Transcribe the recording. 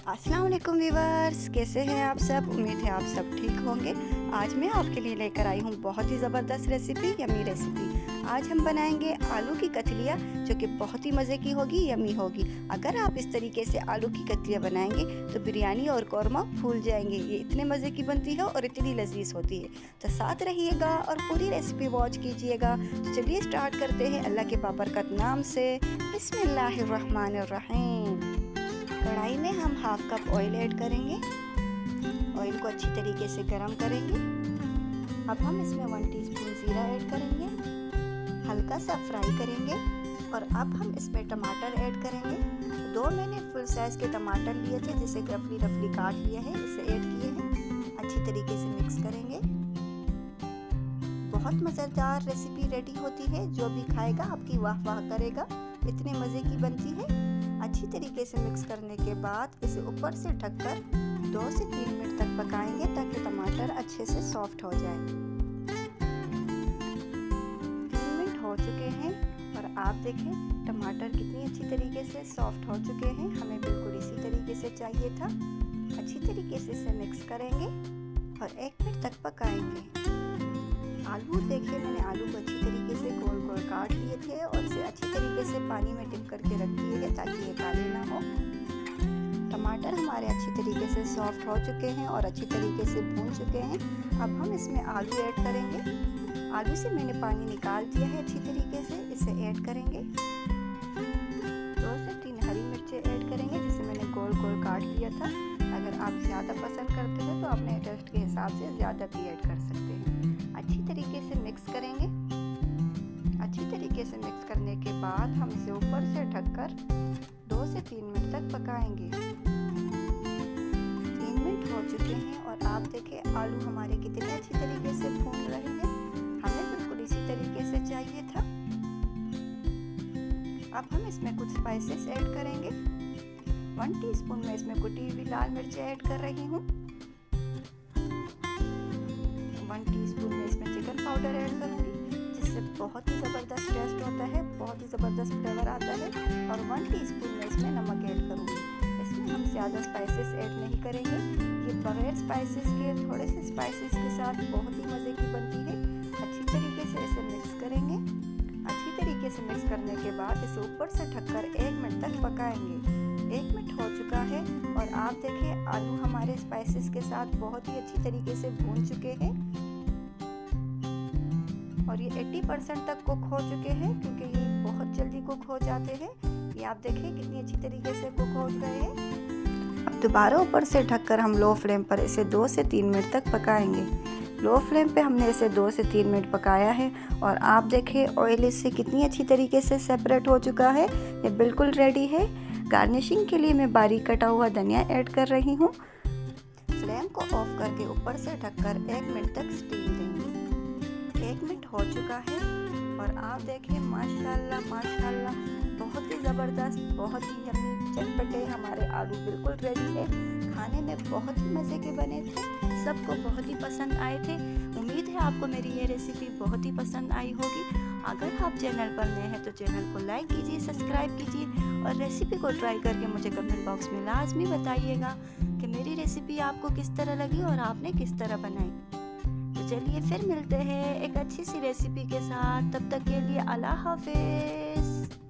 अस्सलाम वालेकुम व्यूअर्स, कैसे हैं आप सब। उम्मीद है आप सब ठीक होंगे। आज मैं आपके लिए लेकर आई हूँ बहुत ही ज़बरदस्त रेसिपी, यमी रेसिपी। आज हम बनाएंगे आलू की कतलियाँ, जो कि बहुत ही मज़े की होगी, यमी होगी। अगर आप इस तरीके से आलू की कतलियाँ बनाएंगे तो बिरयानी और कौरमा भूल जाएंगे। ये इतने मज़े की बनती है और इतनी लजीज होती है। तो साथ रहिएगा और पूरी रेसिपी वॉच कीजिएगा। तो चलिए स्टार्ट करते हैं अल्लाह के बाबरकत नाम से। बिस्मिल्लाहिर्रहमानिर्रहीम। कढ़ाई में हम हाफ कप ऑयल ऐड करेंगे। ऑयल को अच्छी तरीके से गरम करेंगे। अब हम इसमें 1 टीस्पून ज़ीरा ऐड करेंगे, हल्का सा फ्राई करेंगे। और अब हम इसमें टमाटर ऐड करेंगे। 2 मैंने फुल साइज़ के टमाटर लिए थे, जिसे रफली काट लिया है, इसे ऐड किए हैं। अच्छी तरीके से मिक्स करेंगे। बहुत मज़ेदार रेसिपी रेडी होती है, जो भी खाएगा आपकी वाह वाह करेगा, इतने मज़े की बनती है। अच्छी तरीके से मिक्स करने के बाद इसे ऊपर से ढककर 2 से 3 मिनट तक पकाएंगे, ताकि टमाटर अच्छे से सॉफ्ट हो जाए। 3 मिनट हो चुके हैं और आप देखें टमाटर कितनी अच्छी तरीके से सॉफ्ट हो चुके हैं। हमें बिल्कुल इसी तरीके से चाहिए था। अच्छी तरीके से इसे मिक्स करेंगे और 1 मिनट तक पकाएंगे। आलू देखिए, मैंने आलू को अच्छी तरीके से गोल गोल काट लिए थे और इसे अच्छी तरीके से पानी में डिप करके रख दिए हैं, ताकि ये काले ना हो। टमाटर हमारे अच्छी तरीके से सॉफ्ट हो चुके हैं और अच्छी तरीके से भून चुके हैं। अब हम इसमें आलू ऐड करेंगे। आलू से मैंने पानी निकाल दिया है अच्छी तरीके से, इसे ऐड करेंगे। 2 से 3 हरी मिर्चें ऐड करेंगे, जिसे मैंने गोल गोल काट लिया था। अगर आप ज़्यादा पसंद करते हैं तो अपने टेस्ट के हिसाब से ज़्यादा भी ऐड कर सकते हैं। अच्छी तरीके से मिक्स करेंगे। अच्छी तरीके से मिक्स करने के बाद हम इसे ऊपर से ढककर 2 से 3 मिनट तक पकाएंगे। 3 मिनट हो चुके हैं और आप देखें आलू हमारे कितने अच्छी तरीके से भून रहे हैं। हमें बिल्कुल इसी तरीके से चाहिए था। अब हम इसमें कुछ स्पाइसेस ऐड करेंगे। 1 टीस्पून में इसमें कुटी हुई लाल मिर्च ऐड कर रही हूँ। 1 टीस्पून में इसमें चिकन पाउडर ऐड करूँगी, जिससे बहुत ही ज़बरदस्त टेस्ट होता है, बहुत ही ज़बरदस्त फ्लेवर आता है। और 1 टीस्पून में इसमें नमक ऐड करूँगी। इसमें हम ज़्यादा स्पाइसेस ऐड नहीं करेंगे। ये बगैर स्पाइसेस के, थोड़े से स्पाइसेस के साथ बहुत ही मज़े की बनती है। अच्छी तरीके से इसे मिक्स करेंगे। अच्छी तरीके से मिक्स करने के बाद इसे ऊपर से ढककर 1 मिनट तक पकाएंगे। 1 मिनट हो चुका है और आप देखें आलू हमारे स्पाइसेस के साथ बहुत ही अच्छी तरीके से भून चुके हैं और ये 80% तक कुक हो चुके हैं, क्योंकि ये बहुत जल्दी कुक हो जाते हैं। ये आप देखें कितनी अच्छी तरीके से कुक हो गए हैं। अब दोबारा ऊपर से ढककर हम लो फ्लेम पर इसे 2 से 3 मिनट तक पकाएंगे। लो फ्लेम पे हमने इसे 2 से 3 मिनट पकाया है और आप देखें ऑयल इससे कितनी अच्छी तरीके से सेपरेट हो चुका है। ये बिल्कुल रेडी है। गार्निशिंग के लिए मैं बारीक कटा हुआ धनिया ऐड कर रही हूँ। फ्लेम को ऑफ करके ऊपर से ढककर 1 मिनट तक स्टीम देंगे। 1 मिनट हो चुका है और आप देखें माशाल्लाह माशाल्लाह, बहुत ही ज़बरदस्त, बहुत ही यम्मी चटपटे हमारे आलू बिल्कुल रेडी है। खाने में बहुत ही मज़े के बने थे, सबको बहुत ही पसंद आए थे। उम्मीद है आपको मेरी ये रेसिपी बहुत ही पसंद आई होगी। अगर आप चैनल पर नए हैं तो चैनल को लाइक कीजिए, सब्सक्राइब कीजिए और रेसिपी को ट्राई करके मुझे कमेंट बॉक्स में लाजमी बताइएगा कि मेरी रेसिपी आपको किस तरह लगी और आपने किस तरह बनाई। तो चलिए फिर मिलते हैं एक अच्छी सी रेसिपी के साथ। तब तक के लिए अल्लाह हाफिज़।